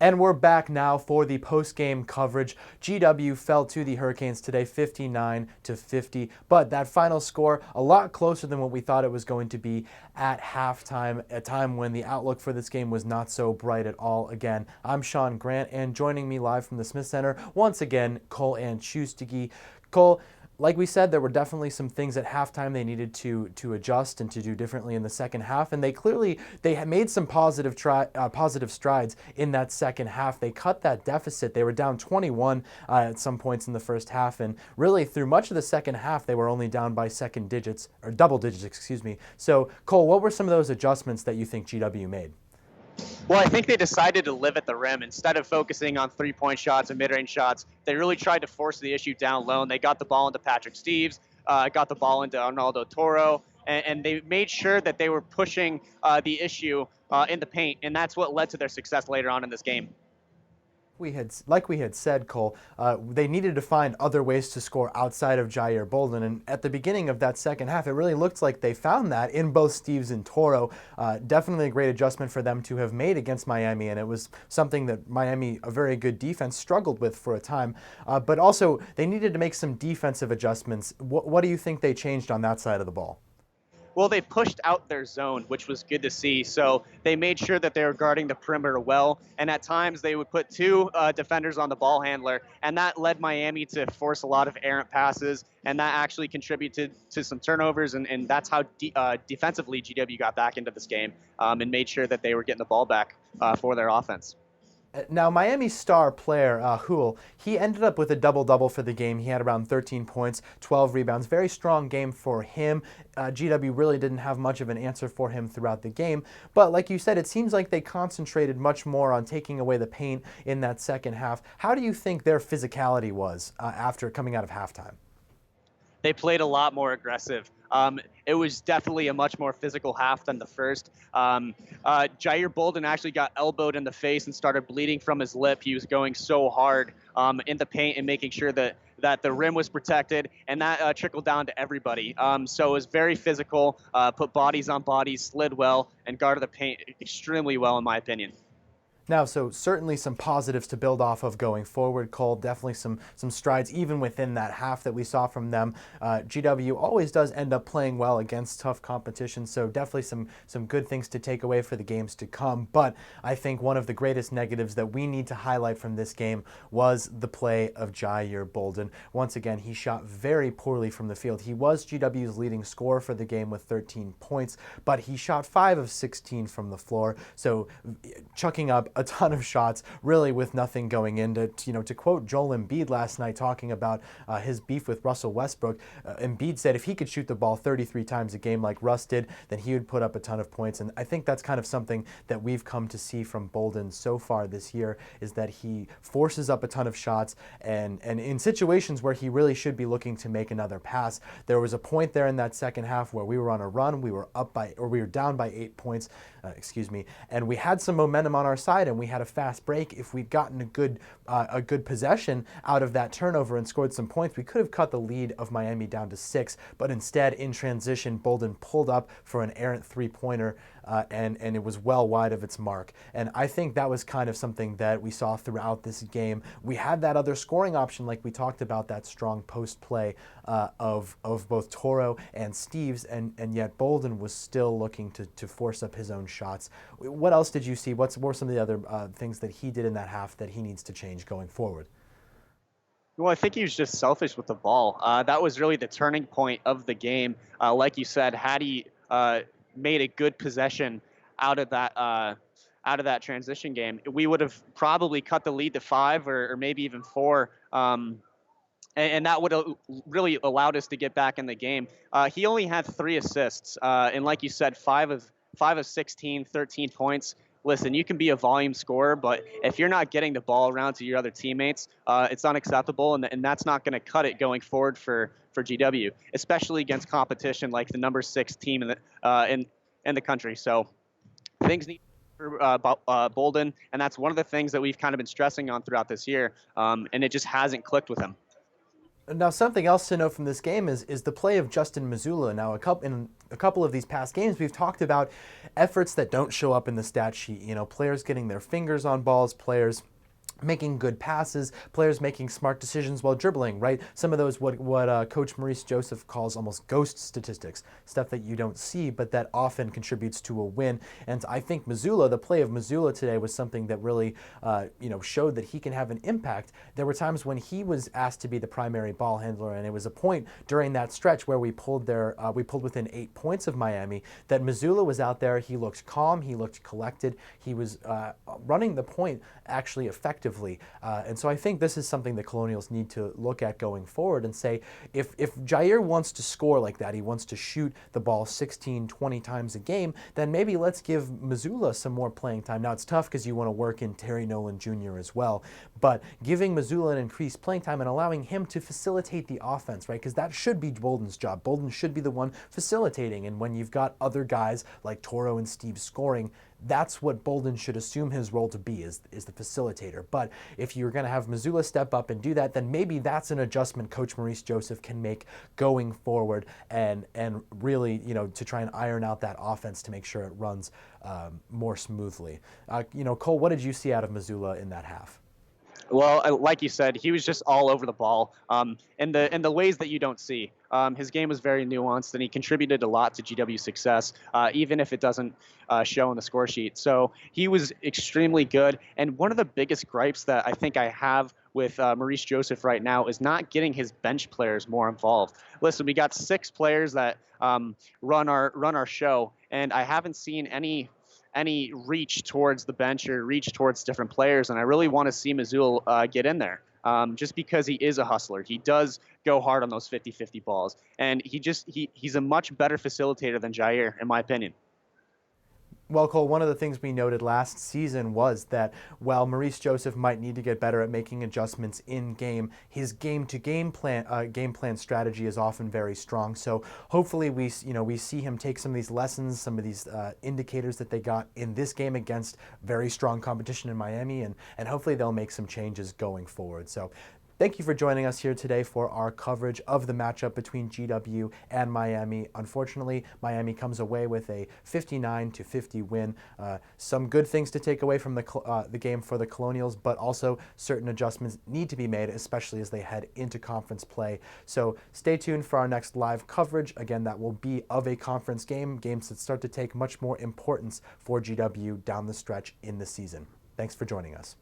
And we're back now for the post-game coverage. GW fell to the Hurricanes today 59-50, but that final score a lot closer than what we thought it was going to be at halftime, a time when the outlook for this game was not so bright at all. Again, I'm Sean Grant, and joining me live from the Smith Center, once again, Cole Anchustegui. Cole, like we said, there were definitely some things at halftime they needed to adjust and to do differently in the second half, and they had made some positive strides in that second half. They cut that deficit. They were down 21 at some points in the first half, and really through much of the second half, they were only down by double digits, excuse me. So, Cole, what were some of those adjustments that you think GW made? Well, I think they decided to live at the rim instead of focusing on three-point shots and mid-range shots. They really tried to force the issue down low, and they got the ball into Patrick Steeves, got the ball into Arnaldo Toro, and they made sure that they were pushing the issue in the paint, and that's what led to their success later on in this game. Like we had said, Cole, they needed to find other ways to score outside of Jair Bolden. And at the beginning of that second half, it really looked like they found that in both Steeves and Toro. Definitely a great adjustment for them to have made against Miami. And it was something that Miami, a very good defense, struggled with for a time. But also, they needed to make some defensive adjustments. What do you think they changed on that side of the ball? Well, they pushed out their zone, which was good to see. So they made sure that they were guarding the perimeter well. And at times they would put two defenders on the ball handler. And that led Miami to force a lot of errant passes. And that actually contributed to some turnovers. And that's how defensively GW got back into this game and made sure that they were getting the ball back for their offense. Now, Miami's star player, Huell, he ended up with a double-double for the game. He had around 13 points, 12 rebounds. Very strong game for him. GW really didn't have much of an answer for him throughout the game. But like you said, it seems like they concentrated much more on taking away the paint in that second half. How do you think their physicality was after coming out of halftime? They played a lot more aggressive. It was definitely a much more physical half than the first. Jair Bolden actually got elbowed in the face and started bleeding from his lip. He was going so hard in the paint and making sure that the rim was protected, and that trickled down to everybody. So it was very physical, put bodies on bodies, slid well, and guarded the paint extremely well, in my opinion. Now, so certainly some positives to build off of going forward, Cole. Definitely some strides even within that half that we saw from them. GW always does end up playing well against tough competition, so definitely some good things to take away for the games to come. But I think one of the greatest negatives that we need to highlight from this game was the play of Jair Bolden. Once again, he shot very poorly from the field. He was GW's leading scorer for the game with 13 points, but he shot 5 of 16 from the floor, so chucking up a ton of shots, really with nothing going in. To quote Joel Embiid last night talking about his beef with Russell Westbrook, Embiid said if he could shoot the ball 33 times a game like Russ did, then he would put up a ton of points. And I think that's kind of something that we've come to see from Bolden so far this year, is that he forces up a ton of shots, and in situations where he really should be looking to make another pass. There was a point there in that second half where we were on a run, we were down by 8 points, and we had some momentum on our side, and we had a fast break. If we'd gotten a good possession out of that turnover and scored some points, we could have cut the lead of Miami down to 6. But instead, in transition, Bolden pulled up for an errant three-pointer, and it was well wide of its mark. And I think that was kind of something that we saw throughout this game. We had that other scoring option, like we talked about, that strong post play of both Toro and Steeves, and yet Bolden was still looking to force up his own shots. What else did you see? What were some of the other things that he did in that half that he needs to change going forward? Well, I think he was just selfish with the ball. That was really the turning point of the game. Like you said, had he made a good possession out of that transition game, we would have probably cut the lead to 5 or maybe even 4. And that would have really allowed us to get back in the game. He only had 3 assists, and like you said, 5 of 16, 13 points. Listen, you can be a volume scorer, but if you're not getting the ball around to your other teammates, it's unacceptable, and that's not going to cut it going forward for GW, especially against competition like the number 6 team in the country. So things need for Bolden, and that's one of the things that we've kind of been stressing on throughout this year, and it just hasn't clicked with him. Now, something else to note from this game is the play of Justin Mazzulla. Now, in a couple of these past games, we've talked about efforts that don't show up in the stat sheet. You know, players getting their fingers on balls, players making good passes, players making smart decisions while dribbling, right? Some of those what Coach Maurice Joseph calls almost ghost statistics, stuff that you don't see, but that often contributes to a win. And I think Mazzulla, the play of Mazzulla today was something that really, showed that he can have an impact. There were times when he was asked to be the primary ball handler, and it was a point during that stretch where we pulled within 8 points of Miami that Mazzulla was out there. He looked calm, he looked collected, he was running the point actually effectively. And so I think this is something the Colonials need to look at going forward and say, if Jair wants to score like that, he wants to shoot the ball 16, 20 times a game, then maybe let's give Mazzulla some more playing time. Now, it's tough because you want to work in Terry Nolan Jr. as well, but giving Mazzulla an increased playing time and allowing him to facilitate the offense, right? Because that should be Bolden's job. Bolden should be the one facilitating, and when you've got other guys like Toro and Steve scoring, that's what Bolden should assume his role to be, is the facilitator. But if you're going to have Mazzulla step up and do that, then maybe that's an adjustment Coach Maurice Joseph can make going forward, and really, to try and iron out that offense to make sure it runs more smoothly. Cole, what did you see out of Mazzulla in that half? Well, like you said, he was just all over the ball in the ways that you don't see. His game was very nuanced, and he contributed a lot to GW's success, even if it doesn't show on the score sheet. So he was extremely good. And one of the biggest gripes that I think I have with Maurice Joseph right now is not getting his bench players more involved. Listen, we got 6 players that run our show, and I haven't seen any reach towards the bench or reach towards different players. And I really want to see Mazzulla get in there just because he is a hustler. He does go hard on those 50-50 balls. And he's a much better facilitator than Jair, in my opinion. Well, Cole, one of the things we noted last season was that while Maurice Joseph might need to get better at making adjustments in game, his game plan strategy is often very strong. So hopefully we see him take some of these lessons, some of these indicators that they got in this game against very strong competition in Miami, and hopefully they'll make some changes going forward. So thank you for joining us here today for our coverage of the matchup between GW and Miami. Unfortunately, Miami comes away with a 59-50 win. Some good things to take away from the game for the Colonials, but also certain adjustments need to be made, especially as they head into conference play. So stay tuned for our next live coverage. Again, that will be of a conference game, games that start to take much more importance for GW down the stretch in the season. Thanks for joining us.